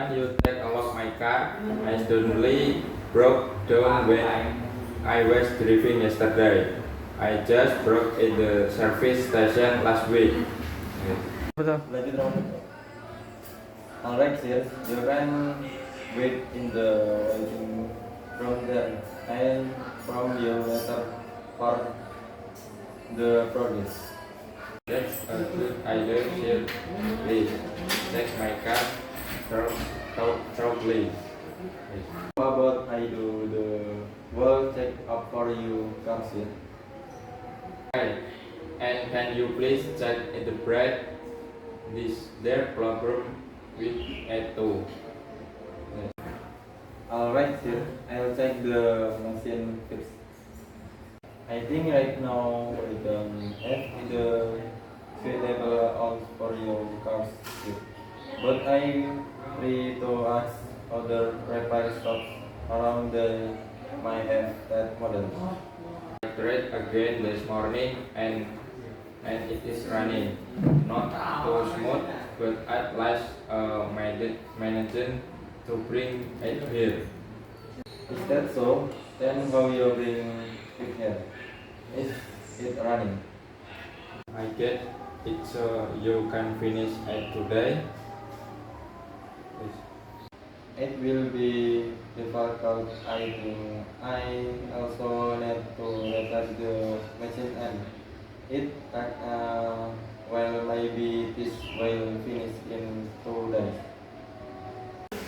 Can you take a look my car? I suddenly broke down when I was driving yesterday. I just broke in the service station last week. Betul. Lanjut round. Alright, sir. You can wait in the waiting room there. And from your letter for the progress. That's a good idea, sir. Please take my car thoroughly. How about I do the world check up for you, car, sir? Hi. And can you please check in the bread? Their problem with A2. Alright, sir. I'll check the machine first. I think right now we can have the suitable out for your car, sir. But I'm free to ask other repair shops around the might have that model. I tried again this morning and it is running. Not too smooth, but at last managed to bring it here. Is that so? Then how you bring it here? Is it running? I get it so you can finish it today. It will be difficult. I think I also need to repair the machine and it well maybe this will finish in 2 days.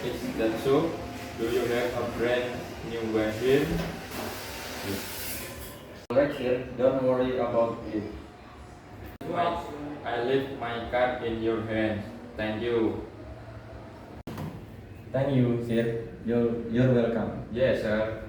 Is that so? Do you have a brand new one here? Alright, sir, don't worry about it. I leave my card in your hands. Thank you. Thank you, sir. You're welcome. Yes, sir.